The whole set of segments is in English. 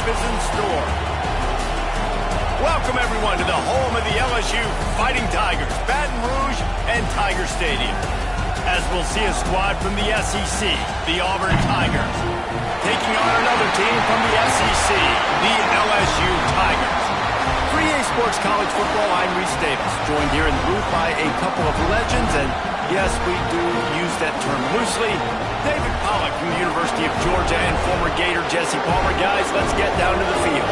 is in store. Welcome, everyone, to the home of the LSU Fighting Tigers, Baton Rouge and Tiger Stadium. As we'll see a squad from the SEC, the Auburn Tigers, taking on another team from the SEC, the LSU Tigers. For EA Sports College Football, I'm Reese Davis, joined here in the booth by a couple of legends, and yes, we do use that term loosely. David Pollack from the University of Georgia and former Gator Jesse Palmer. Guys, let's get down to the field.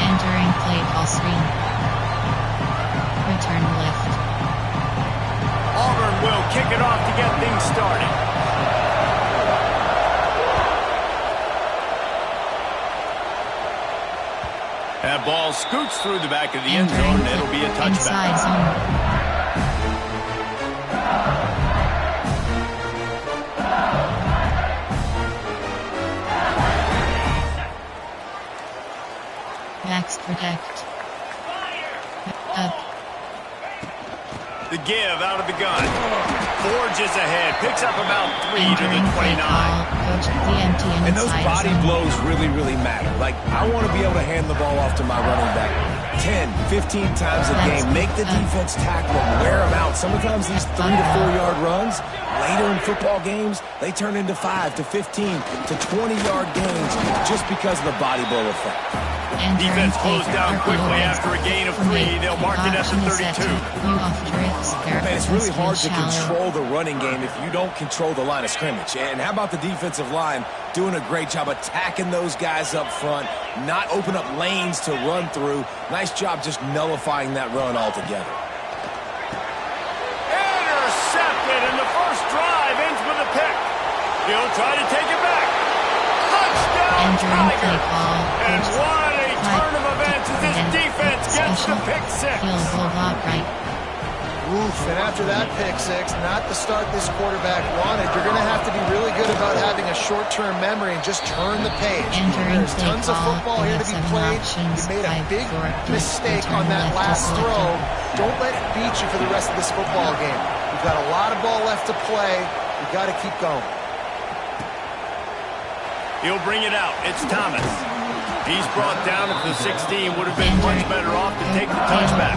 Entering play call screen. Return lift. Auburn will kick it off to get things started. That ball scoots through the back of the end zone, and it'll be a touchback. Inside zone. Max protect. Up. The give out of the gun. Forges ahead. Picks up about 3 to the 29. Coach the empty and those body blows really matter. Like, I want to be able to hand the ball off to my running back 10, 15 times a game. Make the defense tackle them, wear them out. Sometimes these 3 to 4 yard runs, later in football games, they turn into 5 to 15 to 20 yard gains just because of the body blow effect. Defense closed down quickly after a gain of 3. They'll mark it at the 32. Man, it's really hard to control the running game if you don't control the line of scrimmage. And how about the defensive line doing a great job attacking those guys up front, not open up lanes to run through. Nice job just nullifying that run altogether. Intercepted, and the first drive ends with a pick. He'll try to take it back. Touchdown, Tigers! And what a turn of events as this defense gets the pick six. Oof, and after that pick six, not the start this quarterback wanted. You're going to have to be really good about having a short-term memory and just turn the page. There's tons of football here to be played. You made a big mistake on that last throw. Don't let it beat you for the rest of this football game. We've got a lot of ball left to play. We've got to keep going. He'll bring it out. It's Thomas. He's brought down at the 16. Would have been much better off to take the touchback.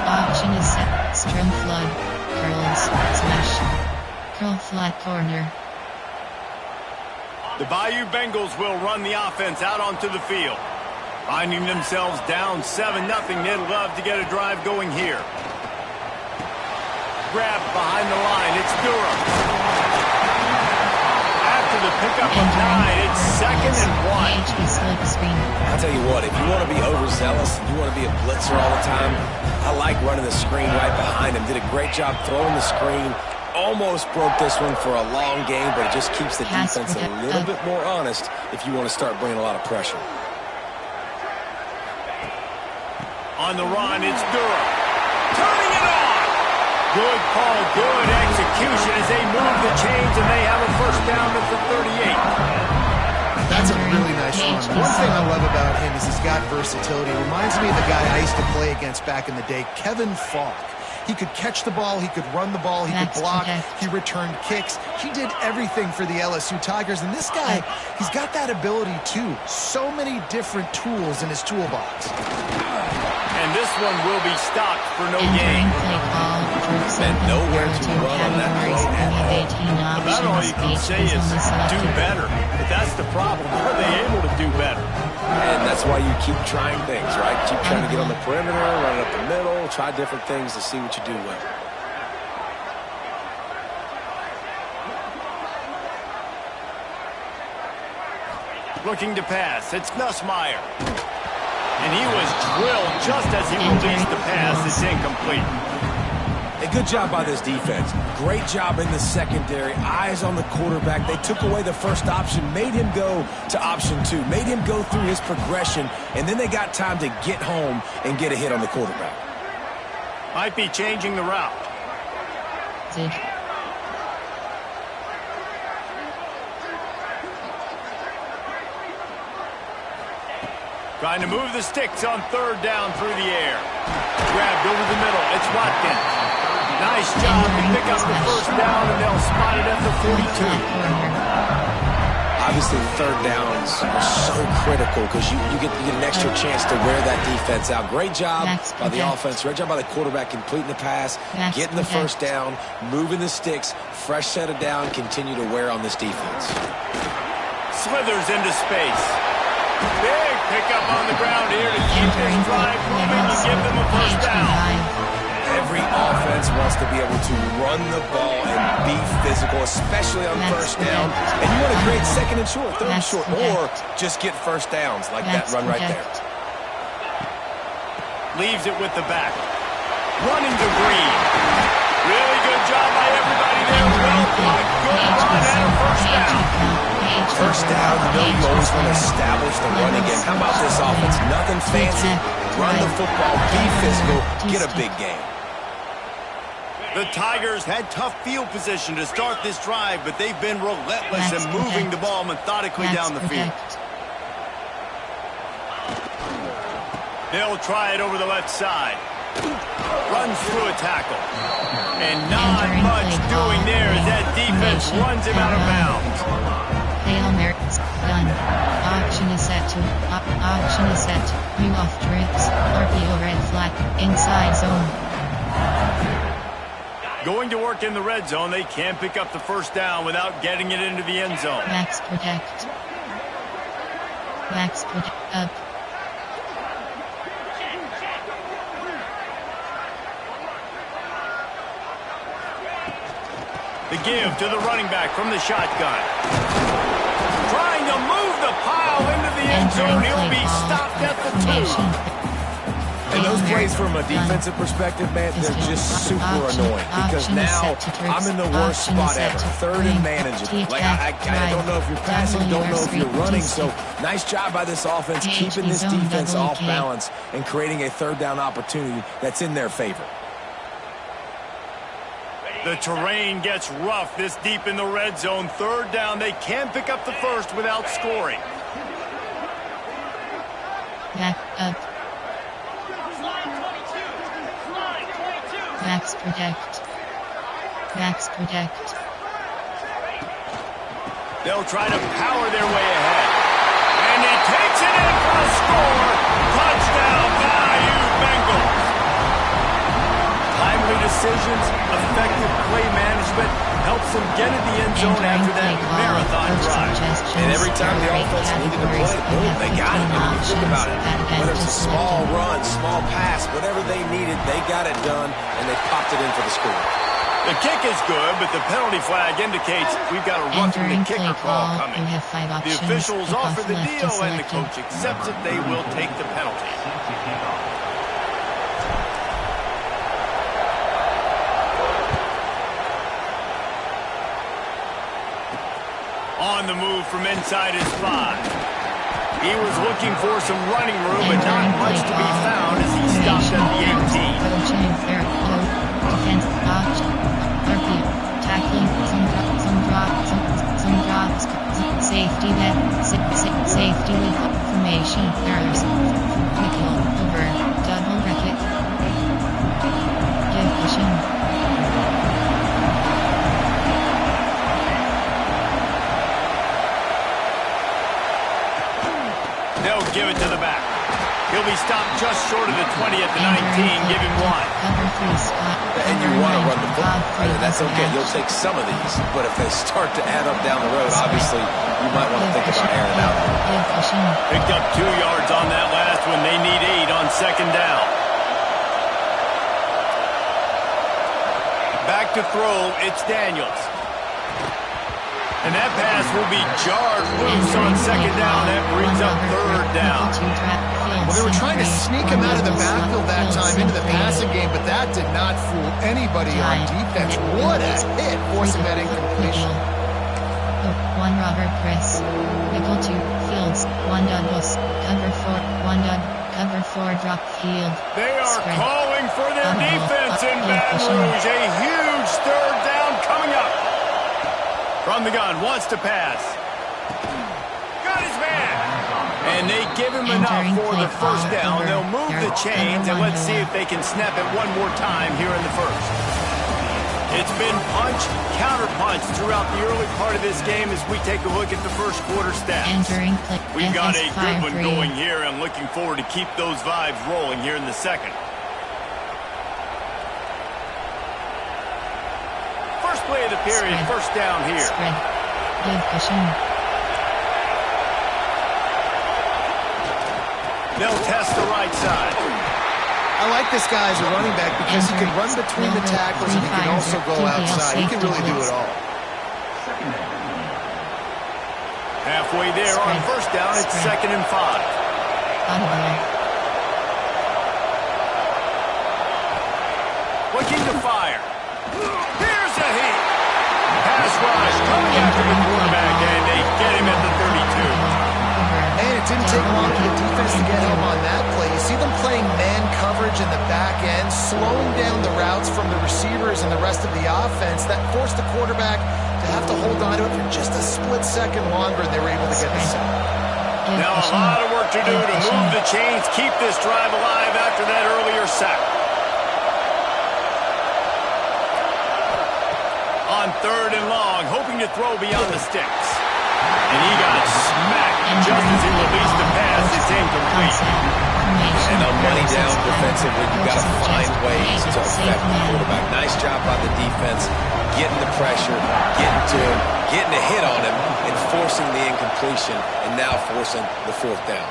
Option is set. Strum flood. Curls. Smash. Curl flat corner. The Bayou Bengals will run the offense out onto the field. Finding themselves down 7-0. They'd love to get a drive going here. Grab behind the line. It's Durham. After the pickup of 9, it's 2nd and 1. I'll tell you what, if you want to be overzealous and you want to be a blitzer all the time, I like running the screen right behind him. Did a great job throwing the screen. Almost broke this one for a long game, but it just keeps the defense a little bit more honest if you want to start bringing a lot of pressure. On the run, it's Durham. Turning it on. Good call, good execution as they move the chains, and they have a first down at the 38. That's a really nice run. One thing I love about him is he's got versatility. It reminds me of the guy I used to play against back in the day, Kevin Falk. He could catch the ball, he could run the ball, he could block, he returned kicks. He did everything for the LSU Tigers, and this guy, he's got that ability too. So many different tools in his toolbox. And this one will be stopped for no gain. And nowhere to run on that play at all. About all you can say is do better. But that's the problem. Are they able to do better? And that's why you keep trying things, right? Keep trying to get on the perimeter, run it up the middle, try different things to see what you do well. Looking to pass. It's Nussmeier. And he was drilled just as he released the pass. It's incomplete. A good job by this defense. Great job in the secondary. Eyes on the quarterback. They took away the first option, made him go to option 2, made him go through his progression, and then they got time to get home and get a hit on the quarterback. Might be changing the route. Trying to move the sticks on third down through the air. Grabbed over the middle. It's Watkins. Nice job to pick up the first down, and they'll spot it at the 42. Obviously, third downs are so critical because you get an extra chance to wear that defense out. Great job by the offense. Great job by the quarterback completing the pass, getting the first down, moving the sticks, fresh set of down, continue to wear on this defense. Slithers into space. Big pickup on the ground here to keep this drive moving and give them a first down. Every offense wants to be able to run the ball and be physical, especially on first down. And you want to create second and short, third and short, or just get first downs like that run right there. Leaves it with the back. Running to Green. Really good job by everybody there. Well blocked. Good run and a first down. First down, you know you always want to establish the running game. How about this offense? Nothing fancy. Run the football, be physical, get a big game. The Tigers had tough field position to start this drive, but they've been relentless in moving the ball methodically down the field. They'll try it over the left side. Runs through a tackle. And not much doing there as that defense runs him out of bounds. Hail Mary's done. Option is set to. Option is set. Move off trips. RPO red flag. Inside zone. Going to work in the red zone. They can't pick up the first down without getting it into the end zone. Max protect. Max protect. Up. The give to the running back from the shotgun. Trying to move the pile into the end zone. He'll be stopped at the 2. And those plays from a defensive perspective, man, they're just super annoying because now I'm in the worst spot ever. Third and manageable. Like, I don't know if you're passing, don't know if you're running. So nice job by this offense keeping this defense off balance and creating a third down opportunity that's in their favor. The terrain gets rough this deep in the red zone. Third down, they can pick up the first without scoring. Back up. Max protect. Max protect. They'll try to power their way ahead. And he takes it in for a score. Touchdown, Bayou Bengals. Timely decisions, effective play management helps them get in the end zone after that marathon drive. And every time the offense needed to play, boom, they got it. I mean, think about it. Whether it's a small run, small pass, whatever they needed, they got it done, and they popped it in for the score. The kick is good, but the penalty flag indicates we've got a roughing the kicker call coming. The officials offer the deal, and the coach accepts it. They will take the penalty. On the move from inside his 5. He was looking for some running room, but not much to be found as he stopped at the 18. Defense option. RPO. Tackling. Some drops. Safety net. Safety with formation. Errors. Wiggle. Over. Double bracket. Division. They'll give it to the back. He'll be stopped just short of the 20 at the 19, give him 1. And you want to run the football. That's okay. You'll take some of these. But if they start to add up down the road, obviously, you might want to think about airing it out. Picked up 2 yards on that last one. They need 8 on second down. Back to throw, it's Daniels. And that pass will be jarred loose on second down. That brings up third down. Well, they were trying to sneak him out of the backfield that time into the passing game, but that did not fool anybody on defense. What a hit, forcing that incompletion. 1 Robert Chris. Nickel 2 Fields. 1 Douglas. Cover 4. 1 Doug. Cover 4 drop field. They are calling for their defense in Baton Rouge. A huge third down coming up. From the gun, wants to pass. Got his man. And And they give him enough for the first down. They'll move the chains, and let's see if they can snap it one more time here in the first. It's been punch, counter-punch throughout the early part of this game as we take a look at the first quarter stats. We've got a good one going here. I'm looking forward to keep those vibes rolling here in the second. First play of the period, first down here. Good cushion. They'll test the right side. I like this guy as a running back because he can run between the tackles and he can also go outside. He can really do it all. Halfway there on first down, it's 2nd and 5. Looking to fire. Here's a heat. Pass rush coming after the quarterback, and they get him at the 32. And it didn't take long for the defense to get home on that play. You see them playing man coverage in the back end, slowing down the routes from the receivers and the rest of the offense. That forced the quarterback to have to hold on to it for just a split second longer, and they were able to get the sack. Now a lot of work to do to move the chains, keep this drive alive after that earlier sack. On 3rd and long, hoping to throw beyond the sticks. And he got smacked just as he released the pass. It's incomplete. And on money down defensively, you've got to find ways to affect the quarterback. Nice job by the defense, getting the pressure, getting to him, getting a hit on him, and forcing the incompletion, and now forcing the 4th down.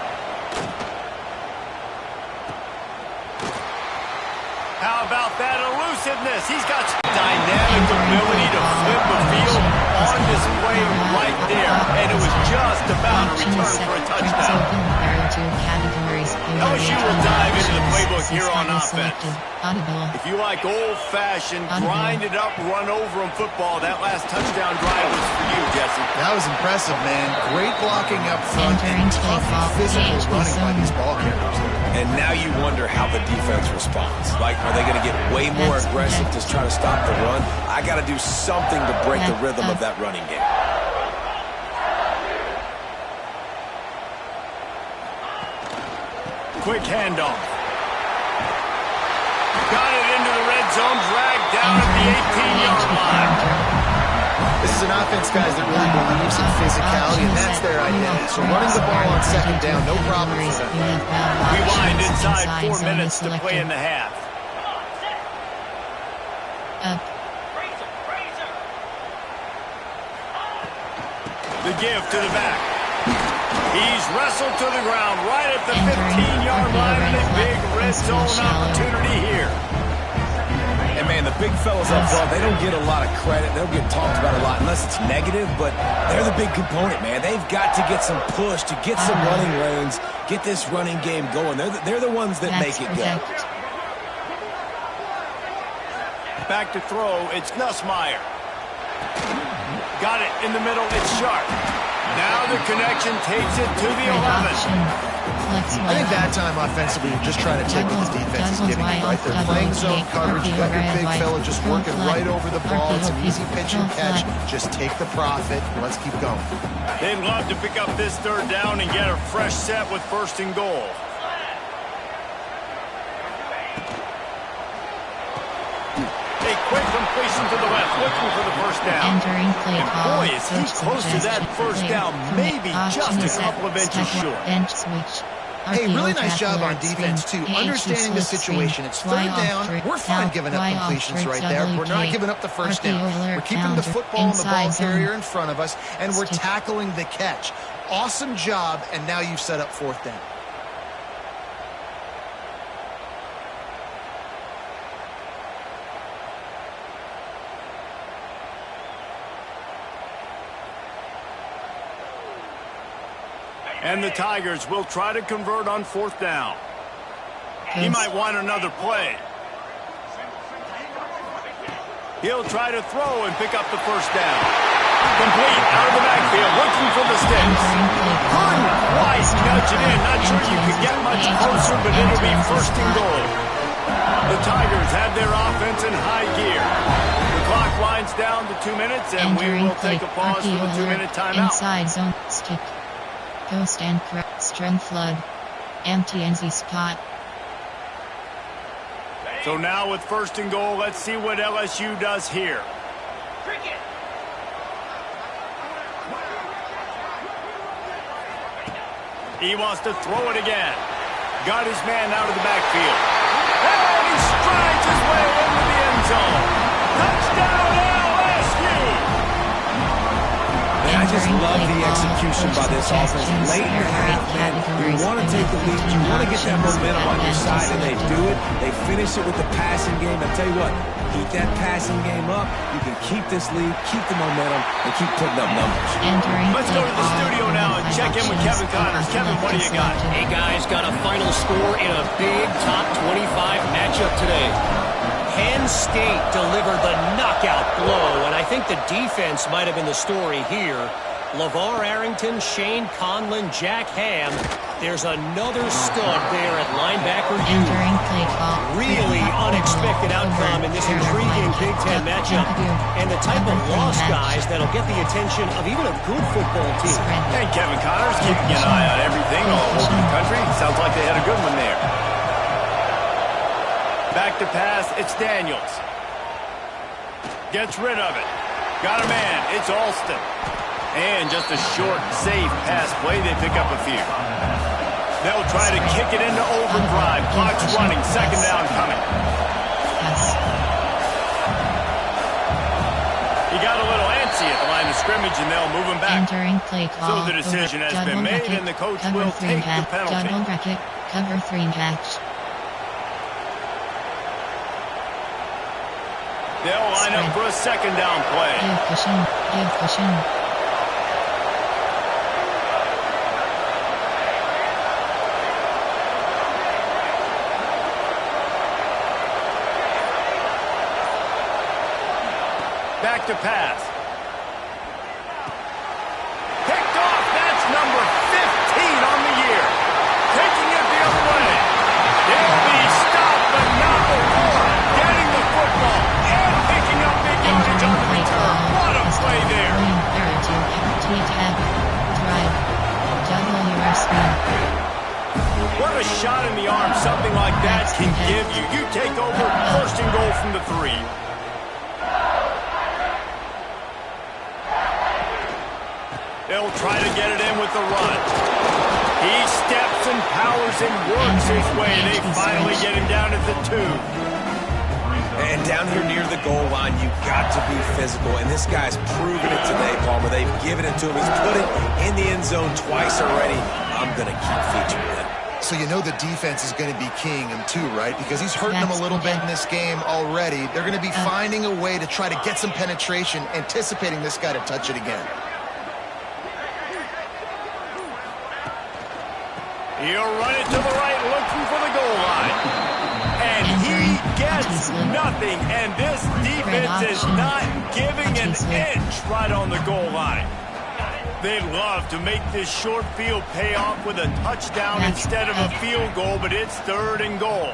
How about that elusiveness? He's got dynamic ability to flip the field on display right there, and it was just about a return for a touchdown. LSU will dive into the playbook here on offense. If you like old-fashioned, grind-it-up, run-over-'em football, that last touchdown drive was for you, Jesse. That was impressive, man. Great blocking up front and tough physical running by these ball carriers. And now you wonder how the defense responds. Like, are they going to get way more aggressive to try to stop the run? I got to do something to break the rhythm of that running game. Quick handoff. Got it into the red zone, dragged down at the 18-yard line. This is an offense, guys, that really believes in physicality, and that's their identity. So running the ball on 2nd down, no problem for them. We wind inside 4 minutes to play in the half. The give to the back. He's wrestled to the ground right at the 15-yard line, and a big red zone opportunity here. And, man, the big fellas up front, they don't get a lot of credit. They don't get talked about a lot unless it's negative, but they're the big component, man. They've got to get some push, to get some running lanes, get this running game going. They're the ones that make it go. Back to throw, it's Nussmeier. Got it in the middle, it's Sharp. Now the connection takes it to the 11. I think that time offensively, you're just trying to take what the defense is giving you, right? They're playing zone coverage. You got your big fella just working right over the ball. It's an easy pitch and catch. Just take the profit. Let's keep going. They'd love to pick up this 3rd down and get a fresh set with 1st and goal. A quick completion to the left, looking for the first down. And boy, is he close to that first down, maybe just a couple of inches short. Hey, really nice job on defense, too. Understanding the situation. It's 3rd down. We're fine giving up completions right there. We're not giving up the first down. We're keeping the football and the ball carrier in front of us, and we're tackling the catch. Awesome job, and now you've set up 4th down. And the Tigers will try to convert on 4th down. He might want another play. He'll try to throw and pick up the first down. Complete out of the backfield, looking for the sticks. Couldn't quite nudge it in. Not sure you could get much closer, but it'll be 1st and goal. The Tigers have their offense in high gear. The clock winds down to 2 minutes, and we will take a pause for the 2-minute timeout. Coast and Strong Flood. MTNZ spot. So now with first and goal, let's see what LSU does here. He wants to throw it again. Got his man out of the backfield. And he strides his way into the end zone. Touchdown LSU! I just love the execution by this offense. Late in the half, man, you want to take the lead. You want to get that momentum on your side, and they do it. They finish it with the passing game. I tell you what, keep that passing game up. You can keep this lead, keep the momentum, and keep putting up numbers. Let's go to the studio now and check in with Kevin Connors. Kevin, what do you got? Hey, guys, got a final score in a big top 25 matchup today. Penn State delivered the knockout blow, and I think the defense might have been the story here. LeVar Arrington, Shane Conlon, Jack Ham. There's another stud there at linebacker. Really unexpected outcome in this intriguing Big Ten matchup, and the type of lost guys that'll get the attention of even a good football team. Hey, Kevin Connors keeping an eye on everything all over the country. Sounds like they had a good one there. Back to pass, it's Daniels. Gets rid of it. Got a man, it's Alston. And just a short, safe pass play, they pick up a few. They'll try to kick it into overdrive. Clock's running, second down coming. He got a little antsy at the line of scrimmage, and they'll move him back. So the decision has been made, and the coach will take the penalty. Cover 3 match. They'll line up for a second down play. Back to pass. Picked off. That's number 15 on the year. Taking it the other way. They'll be stopped, but not before getting the football and picking up big yardage on the return. What a play there. What a shot in the arm something like that can give you. You take over first and goal from the 3. They'll try to get it in with the run. He steps and powers and works his way. They finally get him down at the 2. And down here near the goal line, you've got to be physical. And this guy's proven it today, Palmer. They've given it to him. He's put it in the end zone twice already. I'm going to keep featuring him. So you know the defense is going to be keying him too, right? Because he's hurting them a little bit in this game already. They're going to be finding a way to try to get some penetration, anticipating this guy to touch it again. He'll run it to the right, looking for the goal line. And he gets nothing. And this defense is not giving an inch right on the goal line. They'd love to make this short field pay off with a touchdown instead of a field goal, but it's 3rd and goal.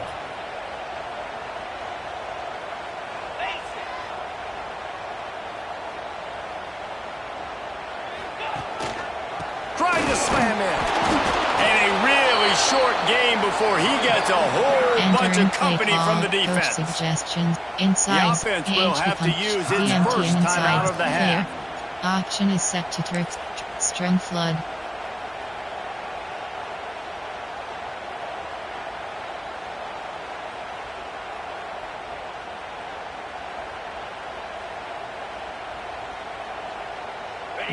Trying to slam in. And a really short game before he gets a whole bunch of company from the defense. The offense will have to use its first time out of the half. Auction is set to trick Strong Flood.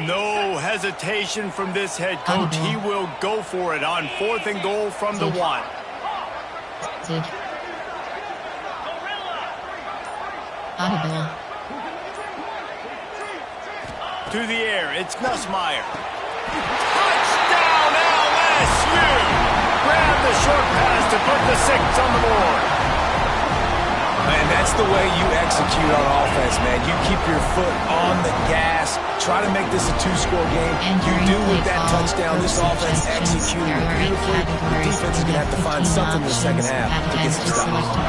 No hesitation from this head coach. He will go for it on 4th and goal from the 1. Audible. To the air, it's Nussmeier. Touchdown LSU! Grab the short pass to put the 6 on the board. Man, that's the way you execute on offense, man. You keep your foot on the gas. Try to make this a 2-score game. You do with that touchdown. This offense executed beautifully. The defense is going to have to find something in the second half to get some stops.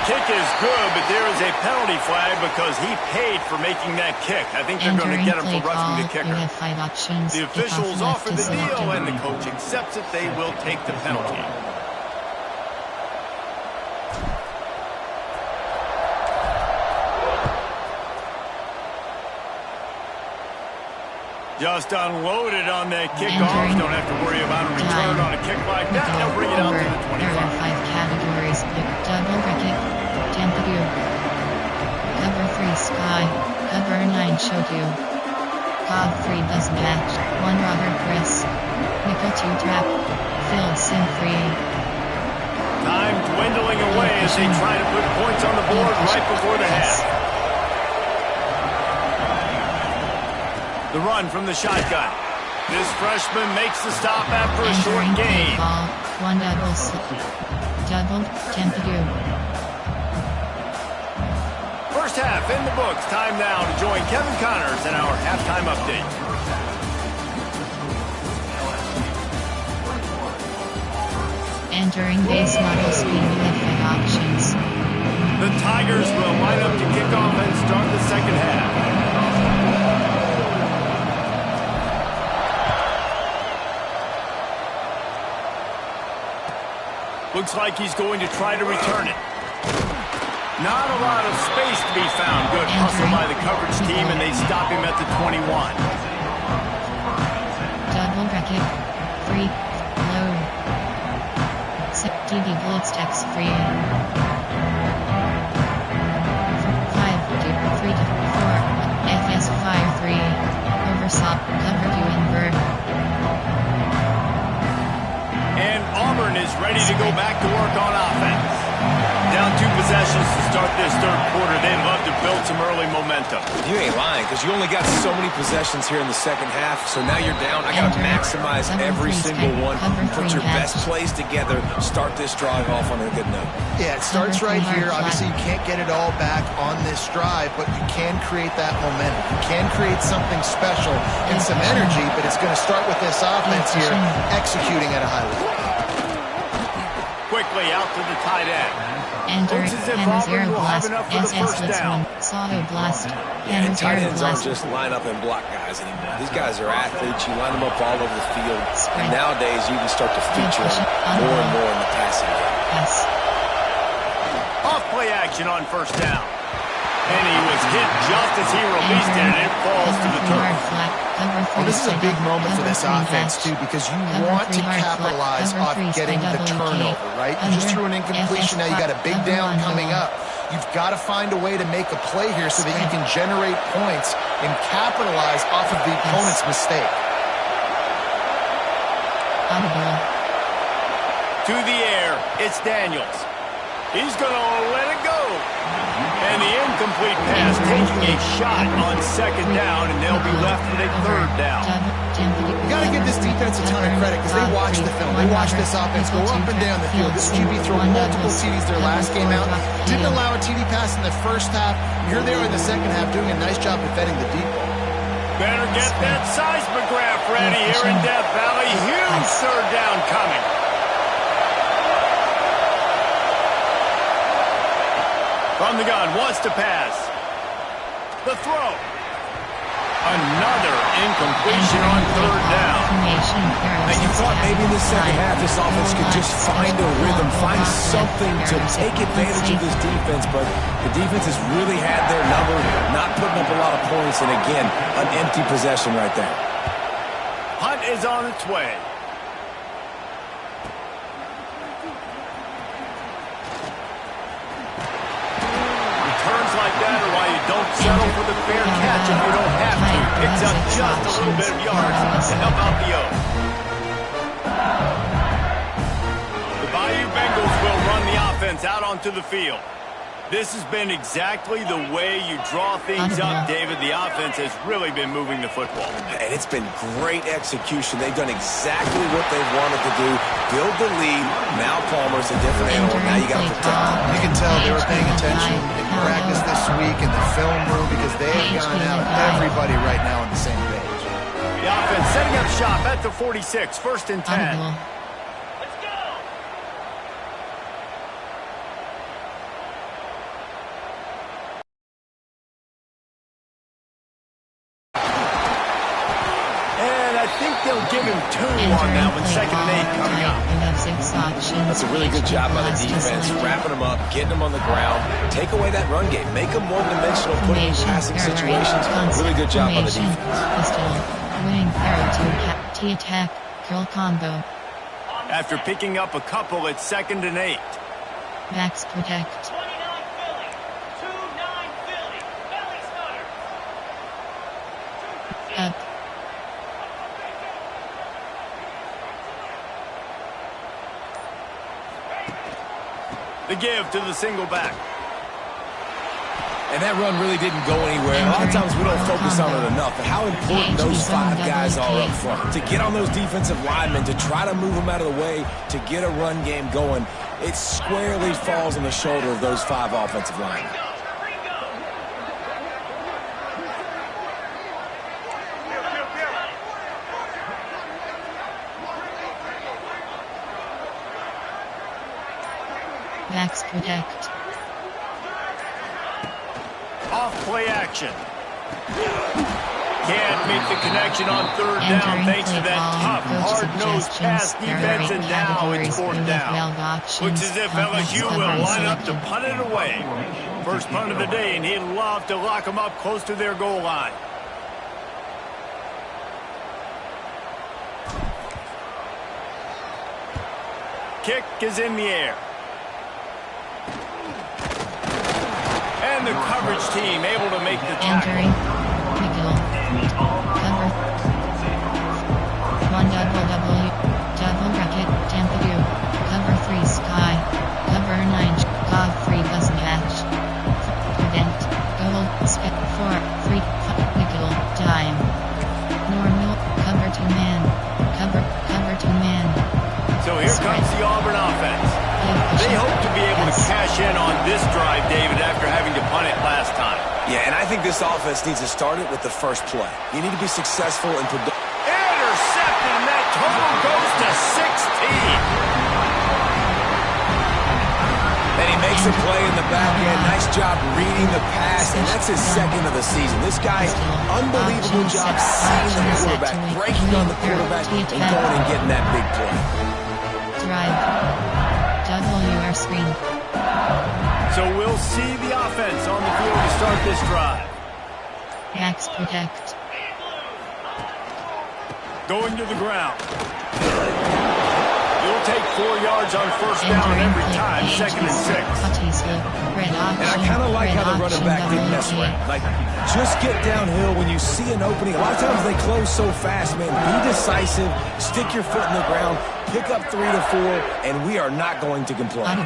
kick is good, but there is a penalty flag because he paid for making that kick. I think they're going to get him for roughing the kicker. The officials offer the deal, and the coach accepts it. They will take the penalty. Just unloaded on that kickoff. Don't have to worry about a return on a kick like that. They'll bring it out to the 25. There are 5 categories. Double bracket, Tempadu, cover 3 sky, cover 9 Shoku, Cobb 3 does match, 1 Robert Chris, Nickel 2 trap, Phil Sim free. Time dwindling away as they try to put points on the board right before the half. The run from the shotgun. This freshman makes the stop after a short gain. Ball, 1 double slip. Double, Tempadu. First half in the books. Time now to join Kevin Connors in our halftime update. Entering base model speed UFA options. The Tigers will line up to kick off and start the second half. Looks like he's going to try to return it. Not a lot of space to be found. Good hustle by the coverage team, and they stop him at the 21. Double bracket. Free. Low. TV Blitz text free. 5 to 3 to 4. FS fire 3. Oversop. Cover 2 invert. And Auburn is ready to go back to work on offense. Down 2 possessions to start this third quarter. They'd love to build some early momentum. You ain't lying, because you only got so many possessions here in the second half, so now you're down. I got to maximize every single one. Put your best plays together. Start this drive off on a good note. Yeah, it starts right here. Obviously, you can't get it all back on this drive, but you can create that momentum. You can create something special and some energy, but it's going to start with this offense here, executing at a high level. Quickly out to the tight end. Enter Zero Blast, SS Blitzman, Sato Blast, And tight Zero ends aren't Blast. just line up and block guys anymore. These guys are athletes. You line them up all over the field. And nowadays, you can start to feature them more and more in the passing game. Yes. Off play action on first down. And he was hit just as he released it, and it falls to the turf. Well, this is a big moment for this offense, too, because you want to capitalize off getting the turnover, right? You just threw an incompletion. Now you got a big down coming up. You've got to find a way to make a play here so that you can generate points and capitalize off of the opponent's mistake. To the air, it's Daniels. He's going to let it go. And the incomplete pass taking a shot on second down, and they'll be left with a third down. You got to give this defense a ton of credit because they watched the film. They watched this offense go up and down the field. This QB threw multiple TDs their last game out. Didn't allow a TD pass in the first half. Here they are in the second half doing a nice job defending the deep ball. Better get that seismograph ready here in Death Valley. Huge third down coming. From the gun, wants to pass. The throw. Another incompletion on third down. And you thought maybe in the second half this offense could just find a rhythm, find something to take advantage of this defense, but the defense has really had their number, not putting up a lot of points, and again, an empty possession right there. Hunt is on its way. Don't settle for the fair catch if you don't have to. Picks up just a little bit of yards to help out the O. The Bayou Bengals will run the offense out onto the field. This has been exactly the way you draw things up, David. The offense has really been moving the football. And it's been great execution. They've done exactly what they've wanted to do. Build the lead. Now Palmer's a different animal. Now you got to protect him. You can tell they were paying attention in practice this week in the film room because they have gone out everybody right now on the same page. The offense setting up shop at the 46, 1st and 10. 10. 10. 10. think they'll give him 2 on that one. 2nd and 8 coming up. That's a really good job by the defense, wrapping them up, getting them on the ground. Take away that run game. Make them one-dimensional, put them in passing situations. Really good job by the defense. Winning arrow to T-attack, curl combo. After picking up a couple, it's 2nd and 8. Max protect. Up. The give to the single back. And that run really didn't go anywhere. A lot of times we don't focus on it enough, but how important those 5 guys are up front. To get on those defensive linemen, to try to move them out of the way, to get a run game going, it squarely falls on the shoulder of those 5 offensive linemen. Max protect. Off play action. Can't make the connection on 3rd down thanks to that tough, hard-nosed pass defense, and now it's 4th down. Looks as if LSU will line up to punt it away. First punt of the day, and he'd love to lock them up close to their goal line. Kick is in the air. And the coverage team able to make the tackle. Entering. Middle. Cover. 1 double. Double bracket. Tampa 2. Cover 3 sky. Cover 9. Cog 3 bus match. Prevent. Goal. Spec 4. Free. Middle. Time. Normal. Cover 2 man. Cover 2 man. So here comes the Auburn offense. They hope to be able to cash in on this drive, David, after having to punt it last time. Yeah, and I think this offense needs to start it with the first play. You need to be successful and intercepted, and that total goes to 16. And he makes a play in the back end. Nice job reading the pass, and that's his 2nd of the season. This guy, unbelievable job seeing the quarterback, breaking on the quarterback, and going and getting that big play. Drive. WR screen. So we'll see the offense on the field to start this drive. Max protect. Going to the ground. You'll take 4 yards on 1st down every time, 2nd and 6. And I kind of like how the running back didn't mess around. Like, just get downhill when you see an opening. A lot of times they close so fast, man. Be decisive, stick your foot in the ground, pick up 3 to 4, and we are not going to complain.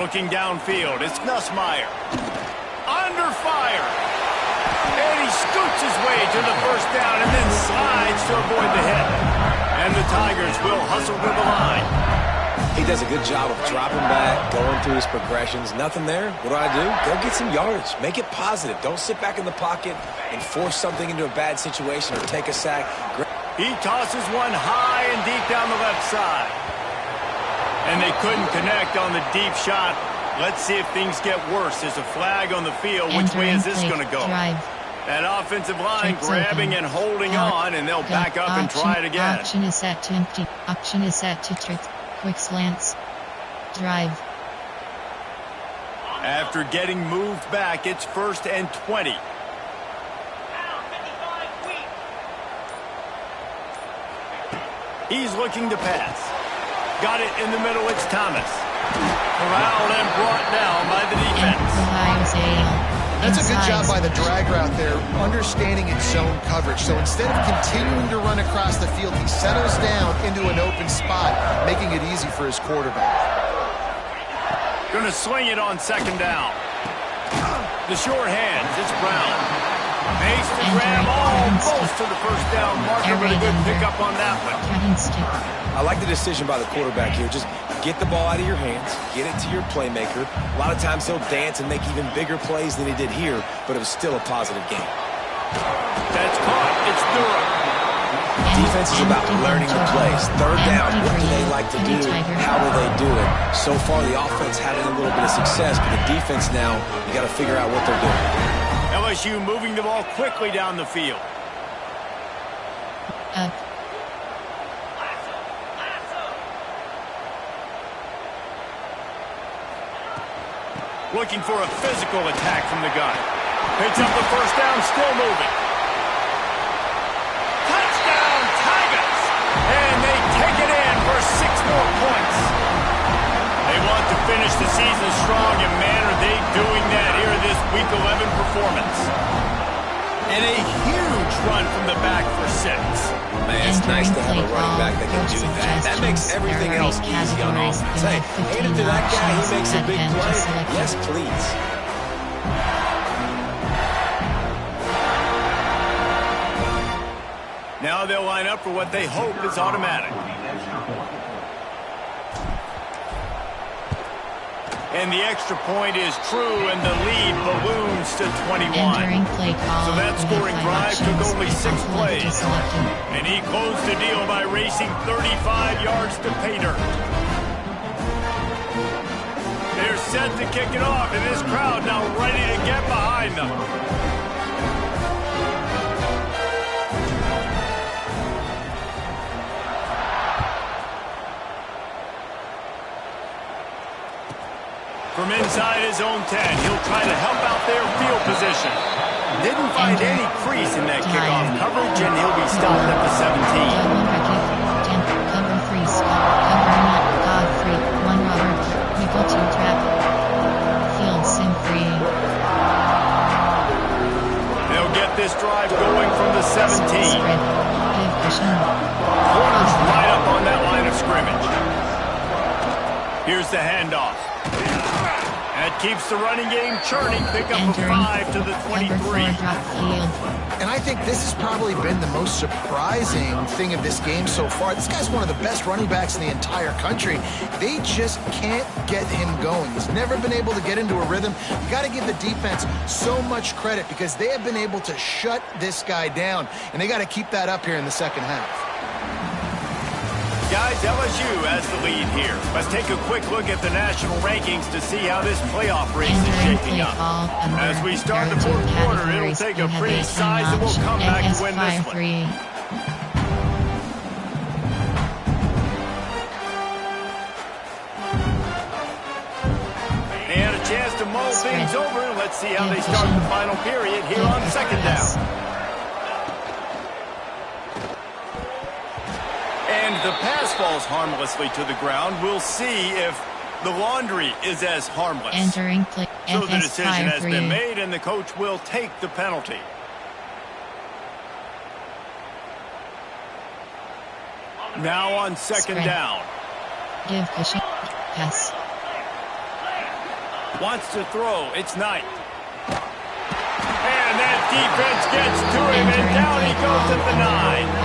Looking downfield, it's Nussmeier. Under fire. And he scoots his way to the 1st down and then slides to avoid the hit. And the Tigers will hustle to the line. He does a good job of dropping back, going through his progressions. Nothing there. What do? Go get some yardage. Make it positive. Don't sit back in the pocket and force something into a bad situation or take a sack. He tosses one high and deep down the left side. And they couldn't connect on the deep shot. Let's see if things get worse. There's a flag on the field. Which way is this going to go? That offensive line grabbing and holding on, and they'll back up and try it again. Option is set to empty. Option is set to trick. Quick slants. Drive. After getting moved back, it's 1st and 20. He's looking to pass. Got it in the middle, it's Thomas. Corralled and brought down by the defense. That's a good job by the drag route there, understanding its zone coverage. So instead of continuing to run across the field, he settles down into an open spot, making it easy for his quarterback. Going to swing it on 2nd down. The short hands, it's Brown. Makes the grab almost to the 1st down marker, but a good pickup on that one. I like the decision by the quarterback here. Just get the ball out of your hands, get it to your playmaker. A lot of times he'll dance and make even bigger plays than he did here, but it was still a positive game. That's caught. It's Durham. Defense is about learning the plays. 3rd down, what do they like to do? How will they do it? So far, the offense had a little bit of success, but the defense now, you got to figure out what they're doing. LSU moving the ball quickly down the field. Up. Looking for a physical attack from the gun. Picks up the first down, still moving. Touchdown, Tigers! And they take it in for 6 more points. They want to finish the season strong, and man, are they doing that here in this Week 11 performance. And a huge run from the back for 6. Man, it's nice to have a running back that can do that. That makes everything else easy on offense. Hey, hand it to that guy, he makes a big play. Yes, please. Now they'll line up for what they hope is automatic. And the extra point is true, and the lead balloons to 21. So that scoring drive took only 6 plays. And he closed the deal by racing 35 yards to pay dirt. They're set to kick it off, and this crowd now ready to get behind them. From inside his own 10, he'll try to help out their field position. Didn't find any crease in that kickoff coverage, and he'll be stopped at the 17. Cover 3, cover not, Godfrey, 1 Robert, Nickel 2 trap. Field sim free. They'll get this drive going from the 17. Spread, give cushion. Corners right up on that line of scrimmage. Here's the handoff. That keeps the running game churning. Pick up a 5 to the 23. And I think this has probably been the most surprising thing of this game so far. This guy's one of the best running backs in the entire country. They just can't get him going. He's never been able to get into a rhythm. You got to give the defense so much credit because they have been able to shut this guy down, and they got to keep that up here in the second half. Guys, LSU has the lead here. Let's take a quick look at the national rankings to see how this playoff race is shaping up. As we start the fourth quarter, it'll take a pretty sizable comeback to win this one. They had a chance to mull things over. Let's see how they start the final period here on second down. And the pass falls harmlessly to the ground. We'll see if the laundry is as harmless. Entering play. So the decision has been made, and the coach will take the penalty. Now on second down. Give cushion. Pass. Wants to throw. It's Knight. And that defense gets to him, and down he goes at the 9.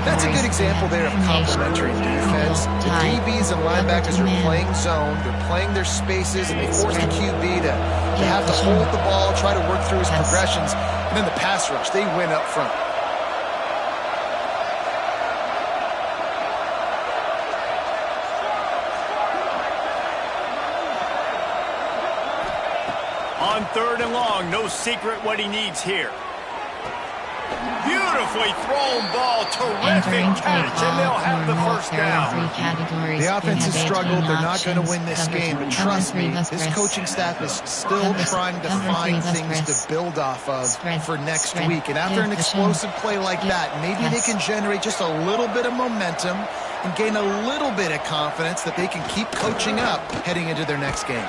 That's a good example there of complementary defense. The DBs and linebackers are playing zone, they're playing their spaces, and they force the QB to have to hold the ball, try to work through his progressions, and then the pass rush, they win up front. On third and long, no secret what he needs here. Beautifully thrown ball, terrific catch, and they'll have the first down. The offense has struggled. They're not going to win this game, but trust me, this coaching staff is still trying to find things to build off of for next week. And after an explosive play like that, maybe they can generate just a little bit of momentum and gain a little bit of confidence that they can keep coaching up heading into their next game.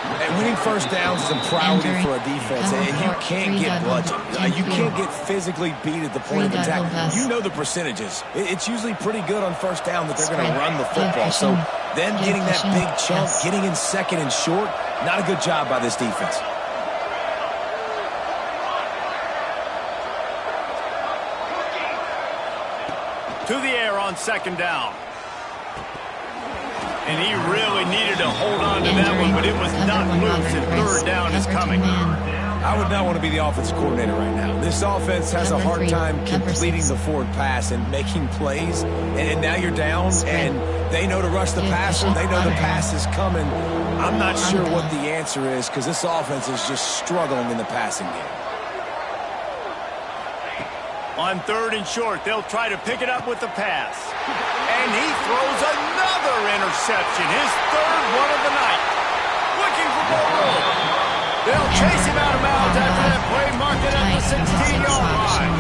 And winning first downs is a priority for a defense, and you can't get bludgeoned. You can't get physically beat at the point of attack. You know the percentages. It's usually pretty good on first down that they're going to run the football. So then getting that big chunk, getting in second and short, not a good job by this defense. To the air on second down. And he really needed to hold on to that one, but it was not loose, and third down is coming. I would not want to be the offensive coordinator right now. This offense has a hard time completing the forward pass and making plays, and now you're down, and they know to rush the passer. They know the pass is coming. I'm not sure what the answer is because this offense is just struggling in the passing game. On 3rd and short, they'll try to pick it up with the pass. And he throws another interception, his 3rd one of the night. Looking for more room. They'll chase him out of bounds after that play, mark it at the 16-yard line.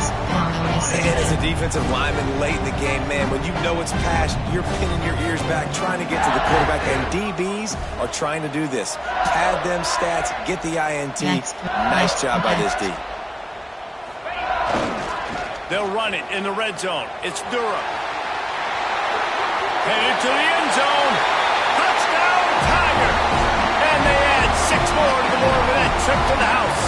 And as a defensive lineman late in the game, man, when you know it's pass, you're pinning your ears back, trying to get to the quarterback, and DBs are trying to do this. Pad them stats, get the INT. Nice job by this D. They'll run it in the red zone. It's Durham. Headed to the end zone. Touchdown, Tiger. And they add 6 more to the board with that trip to the house.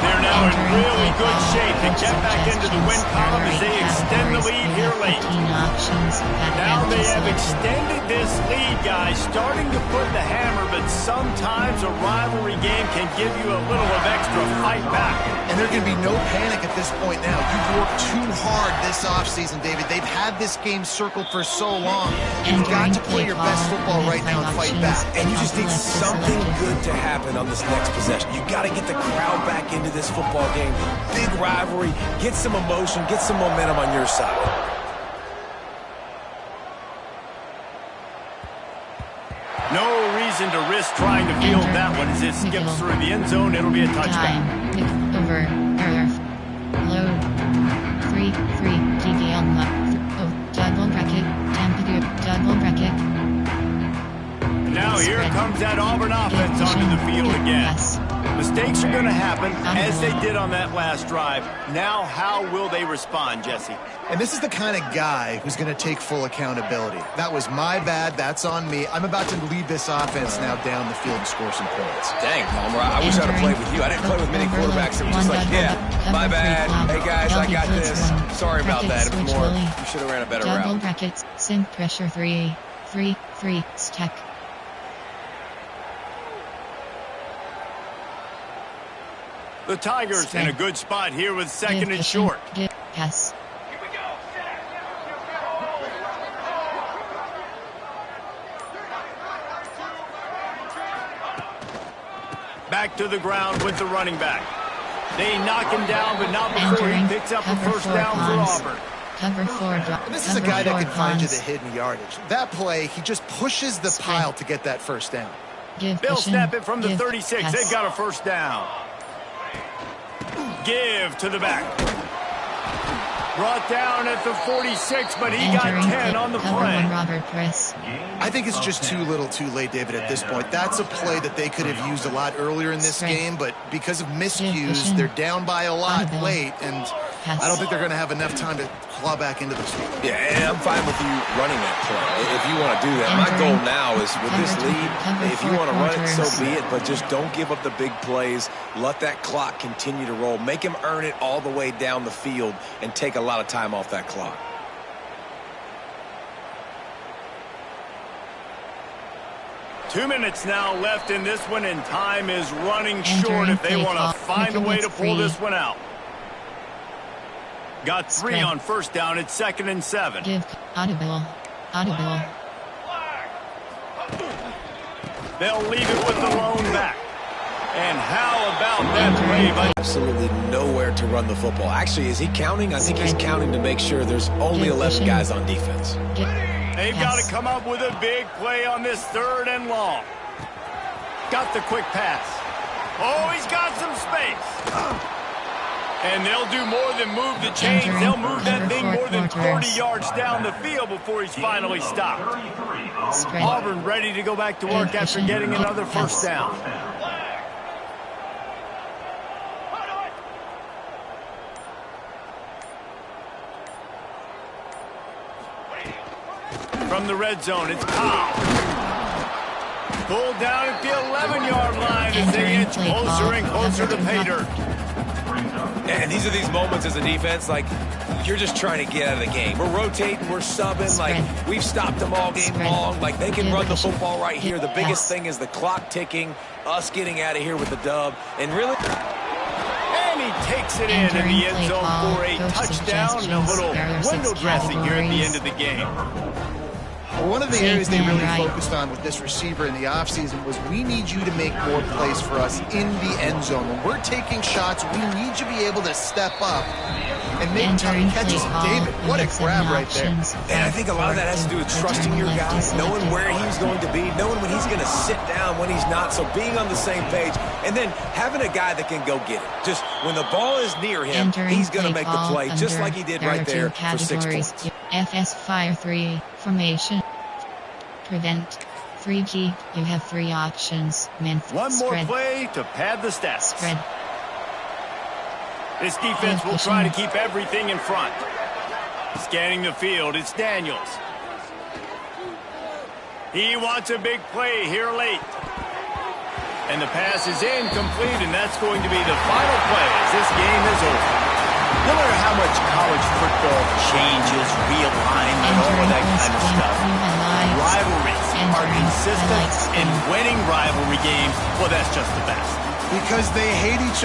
They're now in really good shape to get back into the win column as they extend the lead here late. Now they have extended this lead, guys, starting to put the hammer, but sometimes a rivalry game can give you a little of extra fight back. And there can be no panic at this point now. You've worked too hard this offseason, David. They've had this game circled for so long. You've got to play your best football right now and fight back. And you just need something good to happen on this next possession. You got to get the crowd back into this football game. Big rivalry. Get some emotion. Get some momentum on your side. No reason to risk trying to field that one as it skips through the end zone. It'll be a touchdown. Over. Load. 3-3. DD on the double bracket. Double bracket. Now here comes that Auburn offense onto the field again. Mistakes are going to happen, as they did on that last drive. Now, how will they respond, Jesse? And this is the kind of guy who's going to take full accountability. That was my bad. That's on me. I'm about to lead this offense now down the field and score some points. Dang, Palmer, I wish I'd have played with you. I didn't play with many quarterbacks that were just like, yeah, my bad. Hey, guys, I got this. Sorry about that. It was more, you should have ran a better route. Double brackets, sync pressure 3, stack. The Tigers in a good spot here with 2nd and short. Pass. Back to the ground with the running back. They knock him down, but not before he picks up a first down for Auburn. Cover 4 drop. This is a guy that can find you the hidden yardage. That play, he just pushes the pile to get that first down. They'll snap it from the 36. They've got a first down. Give to the back. Brought down at the 46, but he got 10 on the play. I think it's just too little too late, David, at this point. That's a play that they could have used a lot earlier in this game, but because of miscues, they're down by a lot late, and I don't think they're going to have enough time to claw back into this one. Yeah, and I'm fine with you running that play if you want to do that. My goal now is with this lead, if you want to run it, so be it, but just don't give up the big plays. Let that clock continue to roll. Make him earn it all the way down the field and take a lot of time off that clock. Two minutes now left in this one, and time is running short if they want to find a way to pull this one out. Got 3 on first down. It's 2nd and 7. Audible. They'll leave it with the lone back. And how about that play? Absolutely nowhere to run the football. Actually, is he counting? I think he's counting to make sure there's only 11 guys on defense. They've got to come up with a big play on this 3rd and long. Got the quick pass. Oh, he's got some space. And they'll do more than move the chains. They'll move that thing more than 30 yards down the field before he's finally stopped. Auburn ready to go back to work after getting another first down. From the red zone, it's Powell. Pulled down at the 11-yard line as they inch closer and closer to pay dirt. And these are these moments as a defense, like, you're just trying to get out of the game. We're rotating, we're subbing, like, we've stopped them all game long. Like, they can run the football right here. The biggest thing is the clock ticking, us getting out of here with the dub, and really... And he takes it in the end zone for a touchdown and a little window dressing here at the end of the game. Well, one of the areas they really focused on with this receiver in the offseason was we need you to make more plays for us in the end zone. When we're taking shots, we need you to be able to step up and make tough catches. David, what a grab right there. And I think a lot of that has to do with trusting your guy, knowing where he's going to be, knowing when he's going to sit down, when he's not. So being on the same page, and then having a guy that can go get it. Just when the ball is near him, he's going to make the play, just like he did right there for 6 points. FS Fire 3, formation, prevent, 3G, you have 3 options, One more play to pad the stats. Spread. This defense will try to keep everything in front. Scanning the field, it's Daniels. He wants a big play here late. And the pass is incomplete, and that's going to be the final play as this game is over. No matter how much college football changes, realignment, all of that kind of stuff, rivalries are consistent, and winning rivalry games, well, that's just the best. Because they hate each